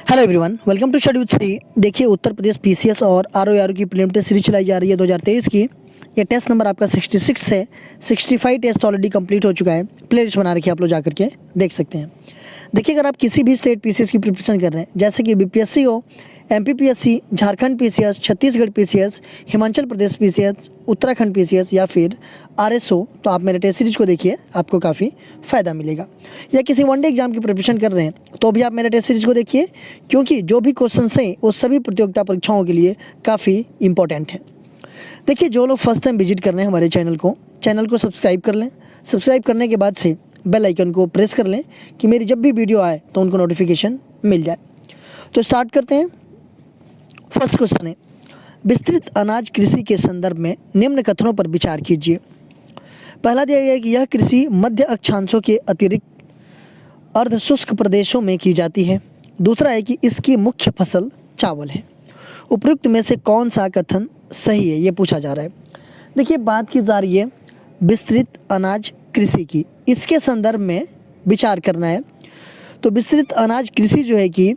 Hello everyone, welcome to study with Shri. देखिए, Uttar Pradesh PCS और RO की प्रीलिमिनरी टेस्ट सीरीज चलाई जा रही है 2023 की। ये टेस्ट नंबर आपका 66 है। 65 टेस्ट ऑलरेडी कंप्लीट हो चुका है। प्ले लिस्ट बना रखी है, आप लोग जा करके देख सकते हैं। देखिए, अगर आप किसी भी स्टेट पीसीएस की प्रिपरेशन कर रहे हैं, जैसे कि बीपीएससी हो, MPPSC, Jharkhand PCS, Chhattisgarh PCS, Himachal Pradesh PCS, Uttarakhand PCS या फिर आरएस हो, तो आप मेरे टेस्ट सीरीज को देखिए, आपको काफ़ी फ़ायदा मिलेगा। या किसी वनडे एग्जाम की प्रिपरेशन कर रहे हैं तो भी आप मेरे टेस्ट सीरीज को देखिए, क्योंकि जो भी क्वेश्चन हैं वो सभी प्रतियोगिता परीक्षाओं के लिए काफ़ी इंपॉर्टेंट है। देखिए, जो लोग फर्स्ट टाइम विजिट कर रहे हैं हमारे चैनल को सब्सक्राइब कर लें। सब्सक्राइब करने के बाद से बेल आइकन को प्रेस कर लें कि मेरी जब भी वीडियो आए तो उनको नोटिफिकेशन मिल जाए। तो स्टार्ट करते हैं। फर्स्ट क्वेश्चन है, विस्तृत अनाज कृषि के संदर्भ में निम्न कथनों पर विचार कीजिए। पहला दिया गया है कि यह कृषि मध्य अक्षांशों के अतिरिक्त अर्ध शुष्क प्रदेशों में की जाती है। दूसरा है कि इसकी मुख्य फसल चावल है। उपयुक्त में से कौन सा कथन सही है, ये पूछा जा रहा है। देखिए, बात की जा रही है विस्तृत अनाज कृषि की, इसके संदर्भ में विचार करना है। तो विस्तृत अनाज कृषि जो है कि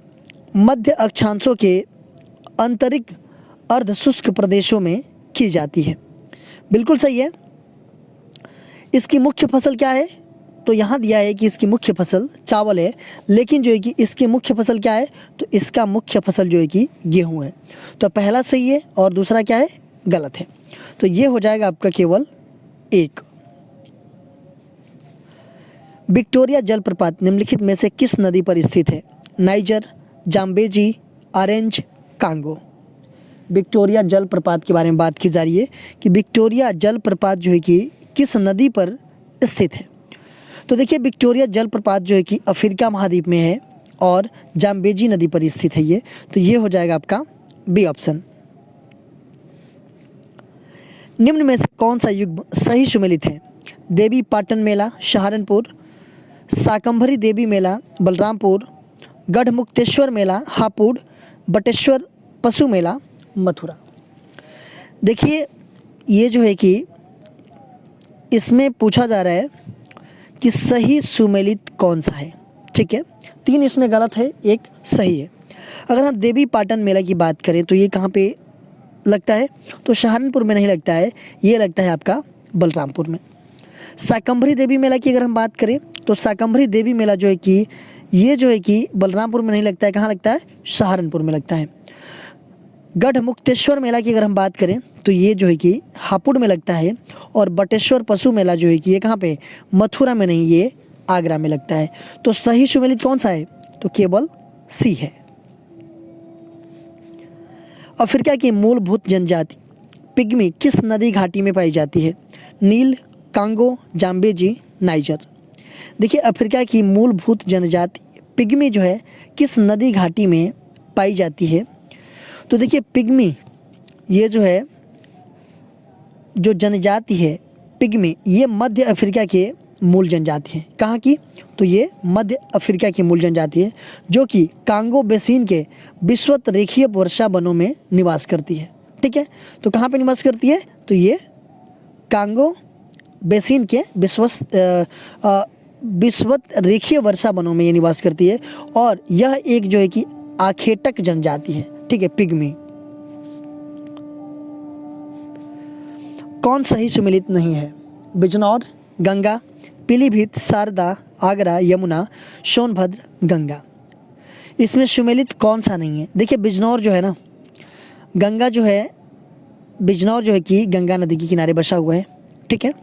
मध्य अक्षांशों के अंतरिक्ष अर्ध शुष्क प्रदेशों में की जाती है। बिल्कुल सही है। इसकी मुख्य फसल क्या है? तो यहाँ दिया है कि इसकी मुख्य फसल चावल है, लेकिन जो है कि इसकी मुख्य फसल क्या है? तो इसका मुख्य फसल जो है कि गेहूँ है। तो पहला सही है और दूसरा क्या है? गलत है। तो ये हो जाएगा आपका केवल एक। विक्टोरिया जलप्रपात निम्नलिखित में से किस नदी पर स्थित है? Niger, Zambezi, orange, Congo. Victoria जलप्रपात के बारे में बात की जा रही है कि विक्टोरिया जलप्रपात जो है कि किस नदी पर स्थित है। तो देखिए, विक्टोरिया जलप्रपात जो है कि अफ्रीका महाद्वीप में है और जाम्बेजी नदी पर स्थित है ये। तो ये हो जाएगा आपका बी ऑप्शन। निम्न में से कौन सा युग्म सही सुमेलित है? देवी पाटन मेला सहारनपुर, शाकंभरी देवी मेला बलरामपुर, गढ़मुक्तेश्वर मेला हापुड़, बटेश्वर पशु मेला मथुरा। देखिए, ये जो है कि इसमें पूछा जा रहा है कि सही सुमेलित कौन सा है। ठीक है, 3 इसमें गलत है, 1 सही है। अगर हम देवी पाटन मेला की बात करें तो ये कहाँ पे लगता है? तो सहारनपुर में नहीं लगता है, ये लगता है आपका बलरामपुर में। शाकंभरी देवी मेला की अगर हम बात करें तो शाकंभरी देवी मेला जो है कि ये जो है कि बलरामपुर में नहीं लगता है, कहाँ लगता है? सहारनपुर में लगता है। गढ़मुक्तेश्वर मेला की अगर हम बात करें तो ये जो है कि हापुड़ में लगता है। और बटेश्वर पशु मेला जो है कि ये कहाँ पे? मथुरा में नहीं, ये आगरा में लगता है। तो सही सुमेलित कौन सा है? तो केवल सी है। अफ्रीका की मूलभूत जनजाति पिग्मी किस नदी घाटी में पाई जाती है? नील, कांगो, जाम्बेजी, नाइजर। देखिए, अफ्रीका की मूलभूत जनजाति पिग्मी जो है किस नदी घाटी में पाई जाती है? तो देखिए, पिग्मी ये जो है, जो जनजाति है पिग्मी, ये मध्य अफ्रीका के मूल जनजाति है। कहाँ की? तो ये मध्य अफ्रीका की मूल जनजाति है, जो कि कांगो बेसिन के विषुवत रेखीय वर्षा वनों में निवास करती है। ठीक है, तो कहाँ पे निवास करती है? तो ये कांगो बेसिन के विषुवत रेखीय वर्षा वनों में ये निवास करती है। और यह एक जो है कि आखेटक जनजाति है। ठीक है, पिग्मी। कौन सही सुमेलित नहीं है? बिजनौर, गंगा, पीलीभीत, शारदा, आगरा, यमुना, सोनभद्र, गंगा। इसमें सुमेलित कौन सा नहीं है? देखिए, बिजनौर जो है ना, गंगा जो है, बिजनौर जो है कि गंगा नदी के किनारे बसा हुआ है। ठीक है।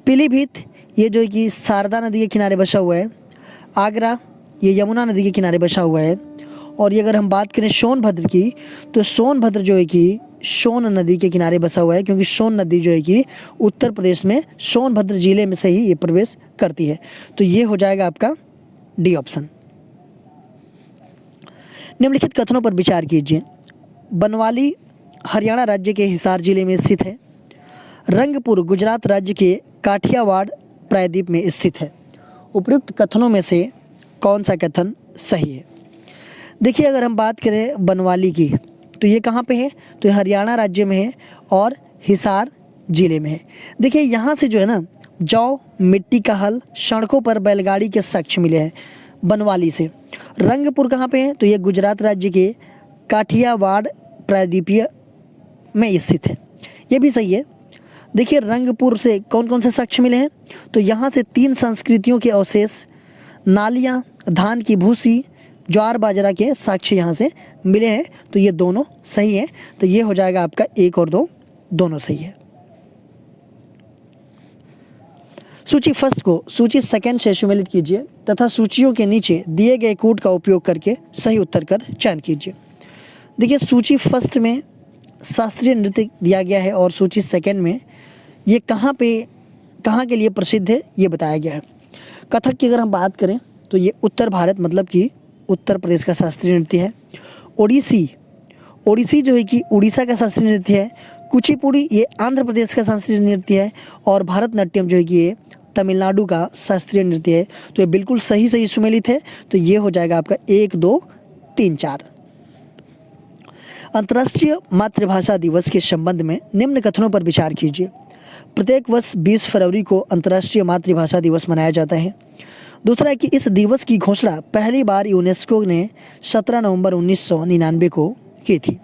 पीलीभीत ये जो है कि शारदा नदी के किनारे बसा हुआ है। आगरा ये यमुना नदी के किनारे बसा हुआ है। और ये अगर हम बात करें सोनभद्र की, तो सोनभद्र जो है कि सोन नदी के किनारे बसा हुआ है, क्योंकि सोन नदी जो है कि उत्तर प्रदेश में सोनभद्र जिले में से ही ये प्रवेश करती है। तो ये हो जाएगा आपका डी ऑप्शन। निम्नलिखित कथनों पर विचार कीजिए। बनवाली हरियाणा राज्य के हिसार जिले में स्थित है। रंगपुर गुजरात राज्य के काठियावाड़ प्रायद्वीप में स्थित है। उपयुक्त कथनों में से कौन सा कथन सही है? देखिए, अगर हम बात करें बनवाली की, तो ये कहाँ पे है? तो ये हरियाणा राज्य में है और हिसार जिले में है। देखिए, यहाँ से जो है ना, जौ, मिट्टी का हल, सड़कों पर बैलगाड़ी के साक्ष्य मिले हैं। बनवाली से। रंगपुर कहाँ पे है? तो ये गुजरात राज्य के काठियावाड़ प्रायद्वीपीय में स्थित है। ये भी सही है। देखिए रंगपुर से कौन कौन से साक्ष्य मिले हैं? तो यहाँ से 3 संस्कृतियों के अवशेष, नालियाँ, धान की भूसी, ज्वार बाजरा के साक्ष्य यहाँ से मिले हैं। तो ये दोनों सही है। तो ये हो जाएगा आपका 1 और 2 दोनों सही है। सूची फर्स्ट को सूची सेकंड से सुमेलित कीजिए तथा सूचियों के नीचे दिए गए कोड का उपयोग करके सही उत्तर का चयन कीजिए। देखिए सूची फर्स्ट में शास्त्रीय नृत्य दिया गया है और सूची सेकंड में ये कहाँ के लिए प्रसिद्ध है ये बताया गया है। कथक की अगर हम बात करें तो ये उत्तर भारत मतलब कि उत्तर प्रदेश का शास्त्रीय नृत्य है। ओडिसी जो है कि उड़ीसा का शास्त्रीय नृत्य है। कुचिपुड़ी ये आंध्र प्रदेश का शास्त्रीय नृत्य है। और भरतनाट्यम जो है कि ये तमिलनाडु का शास्त्रीय नृत्य है। तो ये बिल्कुल सही सुमेलित है। तो ये हो जाएगा आपका 1 2 3 4। अंतर्राष्ट्रीय मातृभाषा दिवस के संबंध में निम्न कथनों पर विचार कीजिए। प्रत्येक वर्ष 20 फरवरी को अंतर्राष्ट्रीय मातृभाषा दिवस मनाया जाता है। दूसरा है कि इस दिवस की घोषणा पहली बार यूनेस्को ने 17 नवंबर 1999 को की थी।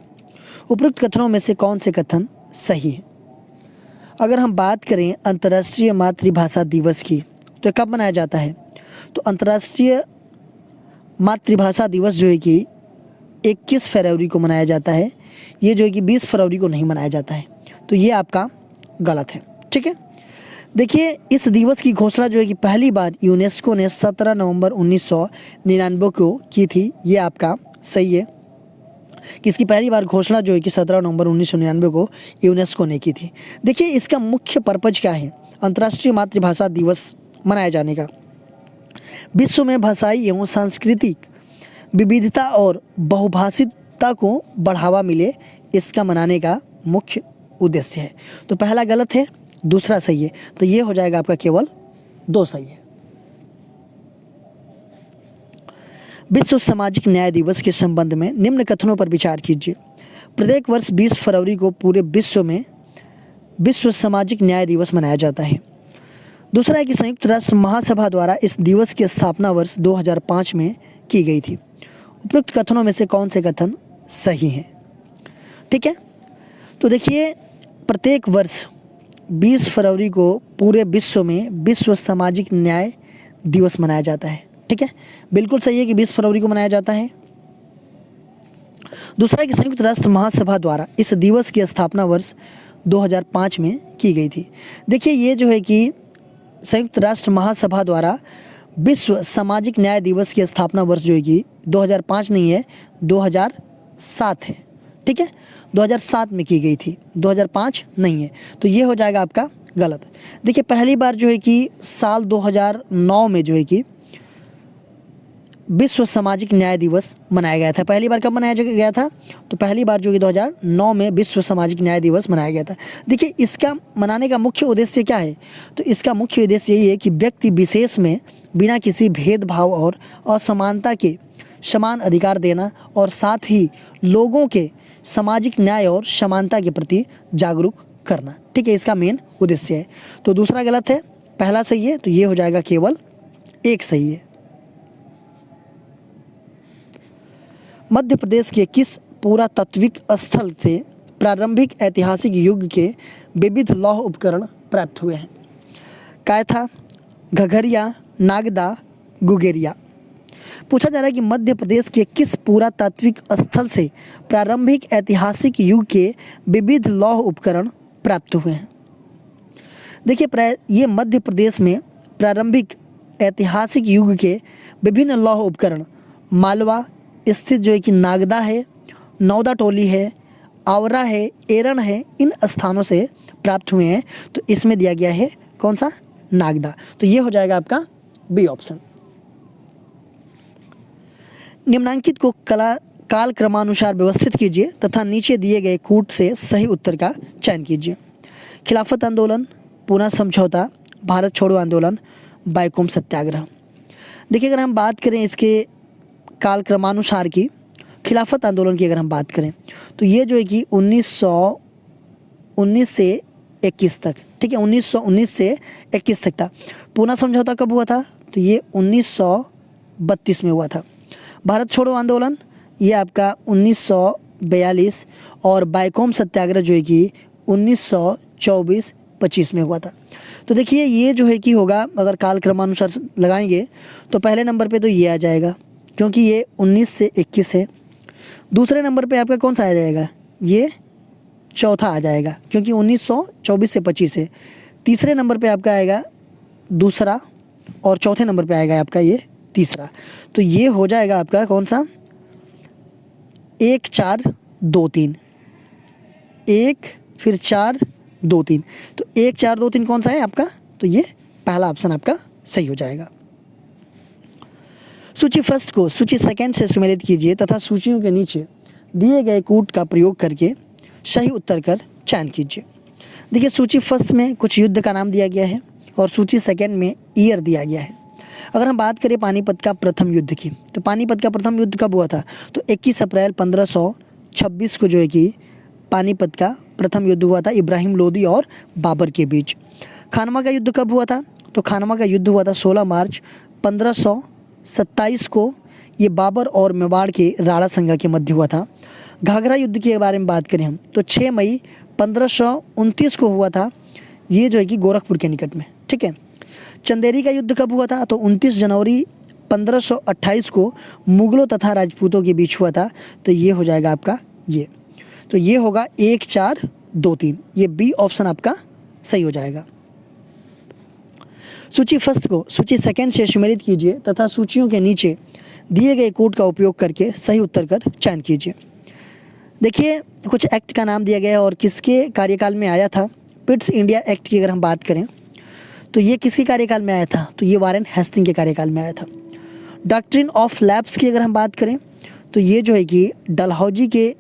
उपरोक्त कथनों में से कौन से कथन सही है? अगर हम बात करें अंतर्राष्ट्रीय मातृभाषा दिवस की तो कब मनाया जाता है? तो अंतर्राष्ट्रीय मातृभाषा दिवस जो है कि 21 फरवरी को मनाया जाता है। ये जो है कि 20 फरवरी को नहीं मनाया जाता है। तो ये आपका गलत है। ठीक है। देखिए इस दिवस की घोषणा जो है कि पहली बार यूनेस्को ने 17 नवंबर 1999 को की थी। ये आपका सही है कि इसकी पहली बार घोषणा जो है कि 17 नवंबर 1999 को यूनेस्को ने की थी। देखिए इसका मुख्य पर्पज क्या है अंतर्राष्ट्रीय मातृभाषा दिवस मनाए जाने का? विश्व में भाषाई एवं सांस्कृतिक विविधता और बहुभाषिकता को बढ़ावा मिले, इसका मनाने का मुख्य उद्देश्य है। तो पहला गलत है, दूसरा सही है। तो ये हो जाएगा आपका केवल 2 सही है। विश्व सामाजिक न्याय दिवस के संबंध में निम्न कथनों पर विचार कीजिए। प्रत्येक वर्ष 20 फरवरी को पूरे विश्व में विश्व सामाजिक न्याय दिवस मनाया जाता है। दूसरा है कि संयुक्त राष्ट्र महासभा द्वारा इस दिवस की स्थापना वर्ष 2005 में की गई थी। उपरोक्त कथनों में से कौन से कथन सही हैं? ठीक है। तो देखिए प्रत्येक वर्ष 20 फरवरी को पूरे विश्व में विश्व सामाजिक न्याय दिवस मनाया जाता है। ठीक है, बिल्कुल सही है कि 20 फरवरी को मनाया जाता है। दूसरा है कि संयुक्त राष्ट्र महासभा द्वारा इस दिवस की स्थापना वर्ष 2005 में की गई थी। देखिए ये जो है कि संयुक्त राष्ट्र महासभा द्वारा विश्व सामाजिक न्याय दिवस की स्थापना वर्ष जो है कि 2005 नहीं है, 2007 है। ठीक है, 2007 में की गई थी, 2005 नहीं है। तो ये हो जाएगा आपका गलत। देखिए पहली बार जो है कि साल 2009 में जो है कि विश्व सामाजिक न्याय दिवस मनाया गया था। पहली बार कब मनाया गया था? तो पहली बार जो कि 2009 में विश्व सामाजिक न्याय दिवस मनाया गया था। देखिए इसका मनाने का मुख्य उद्देश्य क्या है? तो इसका मुख्य उद्देश्य यही है कि व्यक्ति विशेष में बिना किसी भेदभाव और असमानता के समान अधिकार देना और साथ ही लोगों के सामाजिक न्याय और समानता के प्रति जागरूक करना। ठीक है, इसका मेन उद्देश्य है। तो दूसरा गलत है, पहला सही है। तो ये हो जाएगा केवल 1 सही है। मध्य प्रदेश के किस पुरातात्विक स्थल से प्रारंभिक ऐतिहासिक युग के विविध लौह उपकरण प्राप्त हुए हैं? कायथा, घघरिया, नागदा, गुगेरिया। पूछा जा रहा है कि मध्य प्रदेश के किस पुरातात्विक स्थल से प्रारंभिक ऐतिहासिक युग के विविध लौह उपकरण प्राप्त हुए हैं? देखिए ये मध्य प्रदेश में प्रारंभिक ऐतिहासिक युग के विभिन्न लौह उपकरण मालवा स्थित जो है कि नागदा है, नौदा टोली है, आवरा है, एरन है, इन स्थानों से प्राप्त हुए हैं। तो इसमें दिया गया है कौन सा? नागदा। तो ये हो जाएगा आपका बी ऑप्शन। निम्नांकित को काल क्रमानुसार व्यवस्थित कीजिए तथा नीचे दिए गए कूट से सही उत्तर का चयन कीजिए। खिलाफत आंदोलन, पूना समझौता, भारत छोड़ो आंदोलन, बायकोम सत्याग्रह। देखिए अगर हम बात करें इसके काल क्रमानुसार की, खिलाफत आंदोलन की अगर हम बात करें तो ये जो है कि 1919 से 21 तक। ठीक है, 1919 से 21 तक था। पूना समझौता कब हुआ था? तो ये 1932 में हुआ था। भारत छोड़ो आंदोलन ये आपका 1942 और बायकॉम सत्याग्रह जो है कि 1924-25 में हुआ था। तो देखिए ये जो है कि होगा, अगर कालक्रमानुसार लगाएंगे तो पहले नंबर पे तो ये आ जाएगा क्योंकि ये 19 से 21 है। दूसरे नंबर पे आपका कौन सा आ जाएगा, ये चौथा आ जाएगा क्योंकि 1924 से 25 है। तीसरे नंबर पे आपका आएगा दूसरा और चौथे नंबर पे आएगा आपका ये तीसरा। तो ये हो जाएगा आपका कौन सा, 1 4 2 3, 1 फिर 4 2 3। तो 1 4 2 3 कौन सा है आपका, तो ये पहला ऑप्शन आपका सही हो जाएगा। सूची फर्स्ट को सूची सेकंड से सम्मिलित कीजिए तथा सूचियों के नीचे दिए गए कूट का प्रयोग करके सही उत्तर कर चयन कीजिए। देखिए सूची फर्स्ट में कुछ युद्ध का नाम दिया गया है और सूची सेकंड में ईयर दिया गया है। अगर हम बात करें पानीपत का प्रथम युद्ध की, तो पानीपत का प्रथम युद्ध कब हुआ था, तो 21 अप्रैल 1526 को जो है कि पानीपत का प्रथम युद्ध हुआ था इब्राहिम लोदी और बाबर के बीच। खानवा का युद्ध कब हुआ था, तो खानवा का युद्ध हुआ था 16 मार्च 1527 को, ये बाबर और मेवाड़ के राणा संगा के मध्य हुआ था। घाघरा युद्ध के बारे में बात करें हम तो 6 मई 1529 को हुआ था, ये जो है कि गोरखपुर के निकट में, ठीक है। चंदेरी का युद्ध कब हुआ था, तो 29 जनवरी 1528 को मुगलों तथा राजपूतों के बीच हुआ था। तो ये हो जाएगा आपका ये, तो ये होगा 1 4 2 3, ये बी ऑप्शन आपका सही हो जाएगा। सूची फर्स्ट को सूची सेकंड से सम्मिलित कीजिए तथा सूचियों के नीचे दिए गए कोड का उपयोग करके सही उत्तर कर चयन कीजिए। देखिए कुछ एक्ट का नाम दिया गया है और किसके कार्यकाल में आया था। पिट्स इंडिया एक्ट की अगर हम बात करें तो ये किसके कार्यकाल में आया था, तो ये वारेन हेस्टिंग के कार्यकाल में आया था। डॉक्ट्रिन ऑफ लैप्स की अगर हम बात करें तो ये जो है कि डलहौजी के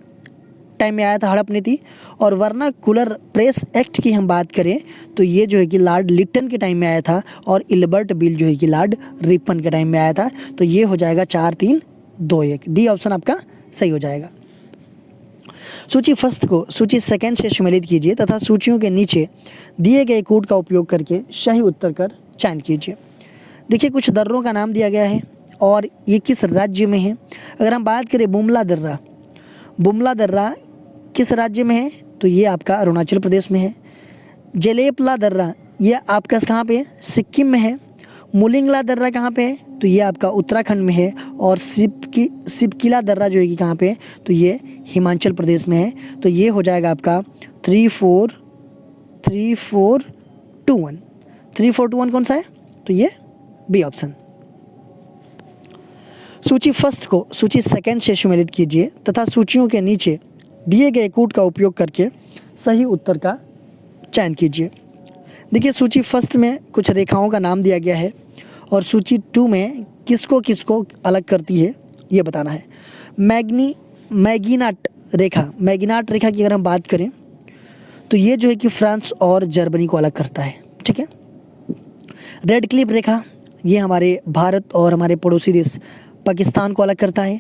टाइम में आया था, हड़प नीति। और वर्नाकुलर प्रेस एक्ट की हम बात करें तो ये जो है कि लॉर्ड लिटन के टाइम में आया था और इल्बर्ट बिल जो है कि लॉर्ड रिपन के टाइम में आया था। तो ये हो जाएगा 4 3 2 1, डी ऑप्शन आपका सही हो जाएगा। सूची फर्स्ट को सूची सेकंड से सम्मिलित कीजिए तथा सूचियों के नीचे दिए गए कोड का उपयोग करके सही उत्तर कर चयन कीजिए। देखिए कुछ दर्रों का नाम दिया गया है और ये किस राज्य में है। अगर हम बात करें बुमला दर्रा, बुमला दर्रा किस राज्य में है, तो ये आपका अरुणाचल प्रदेश में है। जेलेपला दर्रा ये आपका कहाँ पे है, सिक्किम में है। मुलिंगला दर्रा कहाँ पे है, तो ये आपका उत्तराखंड में है। और सिपकिला दर्रा जो है कि कहाँ पे है, तो ये हिमाचल प्रदेश में है। तो ये हो जाएगा आपका 3 4 2 1 कौन सा है, तो ये बी ऑप्शन। सूची फर्स्ट को सूची सेकंड से सम्मिलित कीजिए तथा सूचियों के नीचे दिए गए कोड का उपयोग करके सही उत्तर का चयन कीजिए। देखिए सूची फर्स्ट में कुछ रेखाओं का नाम दिया गया है और सूची 2 में किसको किसको अलग करती है ये बताना है। मैगिनाट रेखा की अगर हम बात करें तो ये जो है कि फ्रांस और जर्मनी को अलग करता है, ठीक है। रेड क्लिफ रेखा ये हमारे भारत और हमारे पड़ोसी देश पाकिस्तान को अलग करता है।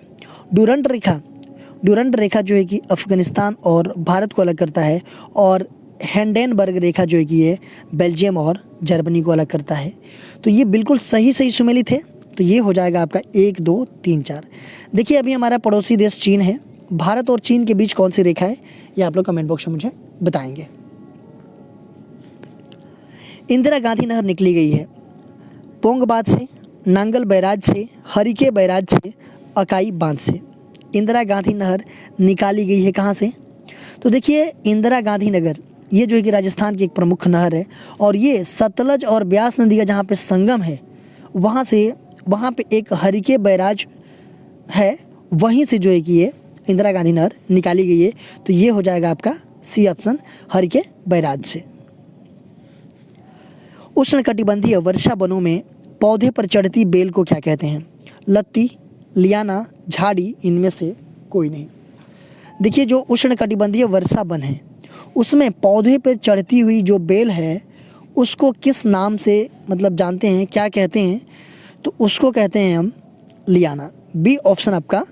डूरंट रेखा जो है कि अफ़गानिस्तान और भारत को अलग करता है। और हैंडेनबर्ग रेखा जो है कि ये बेल्जियम और जर्मनी को अलग करता है। तो ये बिल्कुल सही सम्मिलित है। तो ये हो जाएगा आपका 1 2 3 4। देखिए अभी हमारा पड़ोसी देश चीन है, भारत और चीन के बीच कौन सी रेखा है ये आप लोग कमेंट बॉक्स में मुझे बताएंगे। इंदिरा गांधी नहर निकली गई है पोंगबाद से, नांगल बैराज से, हरिके बैराज से, अकाई बांध से। इंदिरा गांधी नहर निकाली गई है कहाँ से, तो देखिए इंदिरा गांधी नगर ये जो है कि राजस्थान की एक प्रमुख नहर है और ये सतलज और ब्यास नदी का जहाँ पे संगम है वहाँ पे एक हरिके बैराज है, वहीं से जो है कि ये इंदिरा गांधी नहर निकाली गई है। तो ये हो जाएगा आपका सी ऑप्शन, हरिके बैराज से। उष्णकटिबंधीय वर्षा वनों में पौधे पर चढ़ती बेल को क्या कहते हैं, लत्ती, लियाना, झाड़ी, इनमें से कोई नहीं। देखिए जो उष्णकटिबंधीय वर्षा वन है उसमें पौधे पर चढ़ती हुई जो बेल है उसको किस नाम से मतलब जानते हैं, क्या कहते हैं, तो उसको कहते हैं हम लियाना। बी ऑप्शन आपका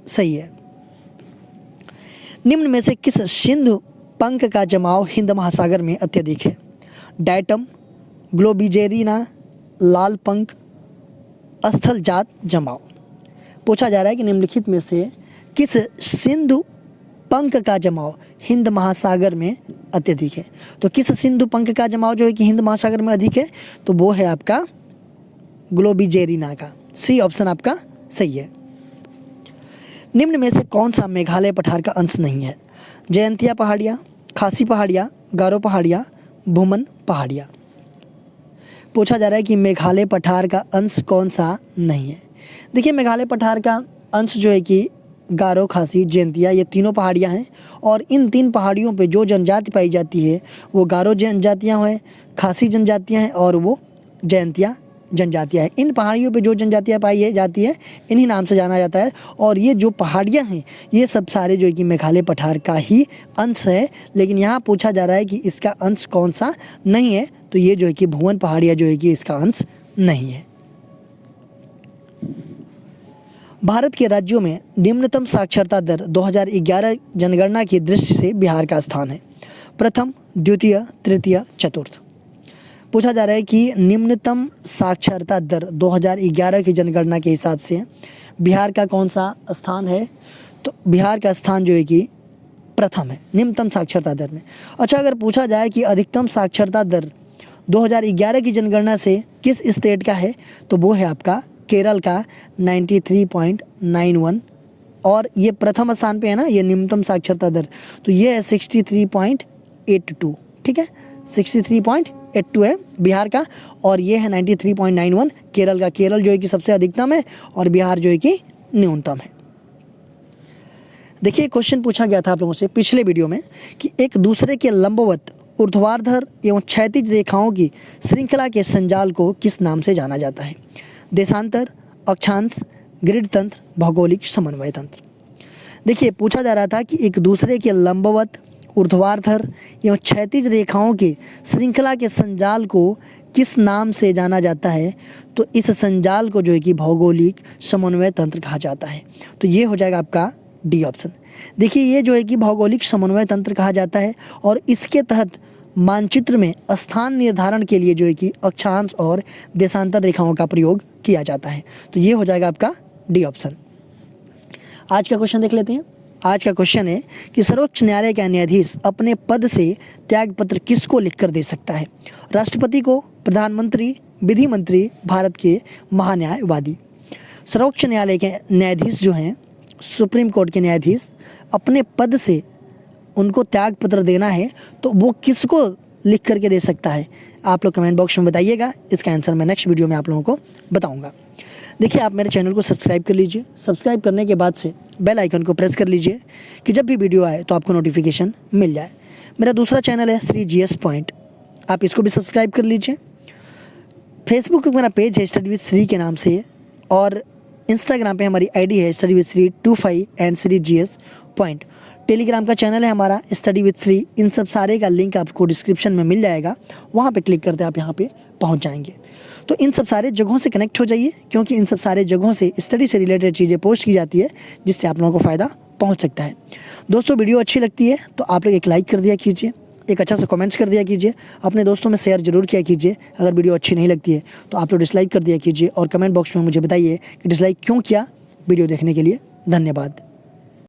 सही है। निम्न में से किस सिंधु पंख का जमाव हिंद महासागर में अत्यधिक है, डायटम, ग्लोबिजेरिना, लाल पंख, स्थल जात जमाव। पूछा जा रहा है कि निम्नलिखित में से किस सिंधु पंख का जमाव हिंद महासागर में अत्यधिक है। तो किस सिंधु पंख का जमाव जो है कि हिंद महासागर में अधिक है, तो वो है आपका ग्लोबिजेरिना का। सी ऑप्शन आपका सही है। निम्न में से कौन सा मेघालय पठार का अंश नहीं है। जयंतिया पहाड़ियाँ, खासी पहाड़ियाँ, गारो पहाड़ियाँ, भूमन पहाड़ियाँ। पूछा जा रहा है कि मेघालय पठार का अंश कौन सा नहीं है। देखिए मेघालय पठार का अंश जो है कि गारो, खासी, जयंतिया ये तीनों पहाड़ियाँ हैं और इन तीन पहाड़ियों पे जो जनजाति पाई जाती है वो गारो जनजातियाँ हैं, खासी जनजातियाँ हैं और वो जयंतिया जनजातियाँ हैं। इन पहाड़ियों पे जो जनजातियाँ पाई जाती है इन्हीं नाम से जाना जाता है और ये जो पहाड़ियाँ हैं ये सब सारे जो है कि मेघालय पठार का ही अंश है। लेकिन यहाँ पूछा जा रहा है कि इसका अंश कौन सा नहीं है, तो ये जो है कि भुवन पहाड़ियाँ जो है कि इसका अंश नहीं है। भारत के राज्यों में निम्नतम साक्षरता दर 2011 जनगणना की दृष्टि से बिहार का स्थान है। प्रथम, द्वितीय, तृतीय, चतुर्थ। पूछा जा रहा है कि निम्नतम साक्षरता दर 2011 की जनगणना के हिसाब से बिहार का कौन सा स्थान है, तो बिहार का स्थान जो है कि प्रथम है निम्नतम साक्षरता दर में। अच्छा, अगर पूछा जाए कि अधिकतम साक्षरता दर 2011 की जनगणना से किस स्टेट का है, तो वो है आपका केरल का 93.91 और ये प्रथम स्थान पे है ना, ये निम्नतम साक्षरता दर, तो ये है 63.82। ठीक है, 63.82 है बिहार का और ये है 93.91 केरल का। केरल जो है कि सबसे अधिकतम है और बिहार जो है कि न्यूनतम है। देखिए क्वेश्चन पूछा गया था आप लोगों से पिछले वीडियो में कि एक दूसरे के लंबवत, ऊर्ध्वाधर एवं क्षैतिज रेखाओं की श्रृंखला के संजाल को किस नाम से जाना जाता है। देशांतर, अक्षांश, ग्रिड तंत्र, भौगोलिक समन्वय तंत्र। देखिए पूछा जा रहा था कि एक दूसरे के लंबवत, ऊर्ध्वाधर एवं क्षैतिज रेखाओं की श्रृंखला के संजाल को किस नाम से जाना जाता है, तो इस संजाल को जो है कि भौगोलिक समन्वय तंत्र कहा जाता है। तो ये हो जाएगा आपका डी ऑप्शन। देखिए ये जो है कि भौगोलिक समन्वय तंत्र कहा जाता है और इसके तहत मानचित्र में स्थान निर्धारण के लिए जो है कि अक्षांश और देशांतर रेखाओं का प्रयोग किया जाता है। तो ये हो जाएगा आपका डी ऑप्शन। आज का क्वेश्चन देख लेते हैं। आज का क्वेश्चन है कि सर्वोच्च न्यायालय का न्यायाधीश अपने पद से त्यागपत्र किसको लिखकर दे सकता है। राष्ट्रपति को, प्रधानमंत्री, विधि मंत्री, भारत के महान्यायवादी। सर्वोच्च न्यायालय के न्यायाधीश जो हैं, सुप्रीम कोर्ट के न्यायाधीश, अपने पद से उनको त्याग पत्र देना है तो वो किसको लिख करके दे सकता है। आप लोग कमेंट बॉक्स में बताइएगा, इसका आंसर मैं नेक्स्ट वीडियो में आप लोगों को बताऊंगा। देखिए आप मेरे चैनल को सब्सक्राइब कर लीजिए। सब्सक्राइब करने के बाद से बेल आइकन को प्रेस कर लीजिए कि जब भी वीडियो आए तो आपको नोटिफिकेशन मिल जाए। मेरा दूसरा चैनल है श्री GS पॉइंट, आप इसको भी सब्सक्राइब कर लीजिए। फेसबुक पर मेरा पेज है स्टडी विद श्री के नाम से और इंस्टाग्राम पे हमारी ID है study with Shri 25 and Shri GS point. Telegram का चैनल है हमारा स्टडी विद श्री। इन सब सारे का लिंक आपको डिस्क्रिप्शन में मिल जाएगा, वहाँ पे क्लिक करते आप यहाँ पे पहुँच जाएंगे। तो इन सब सारे जगहों से कनेक्ट हो जाइए क्योंकि इन सब सारे जगहों से स्टडी से रिलेटेड चीज़ें पोस्ट की जाती है जिससे आप लोगों को फ़ायदा पहुँच सकता है। दोस्तों वीडियो अच्छी लगती है तो आप लोग एक लाइक कर दिया कीजिए, एक अच्छा सा कमेंट्स कर दिया कीजिए, अपने दोस्तों में शेयर जरूर किया कीजिए। अगर वीडियो अच्छी नहीं लगती है तो आप लोग डिसलाइक कर दिया कीजिए और कमेंट बॉक्स में मुझे बताइए कि डिसलाइक क्यों किया। वीडियो देखने के लिए धन्यवाद।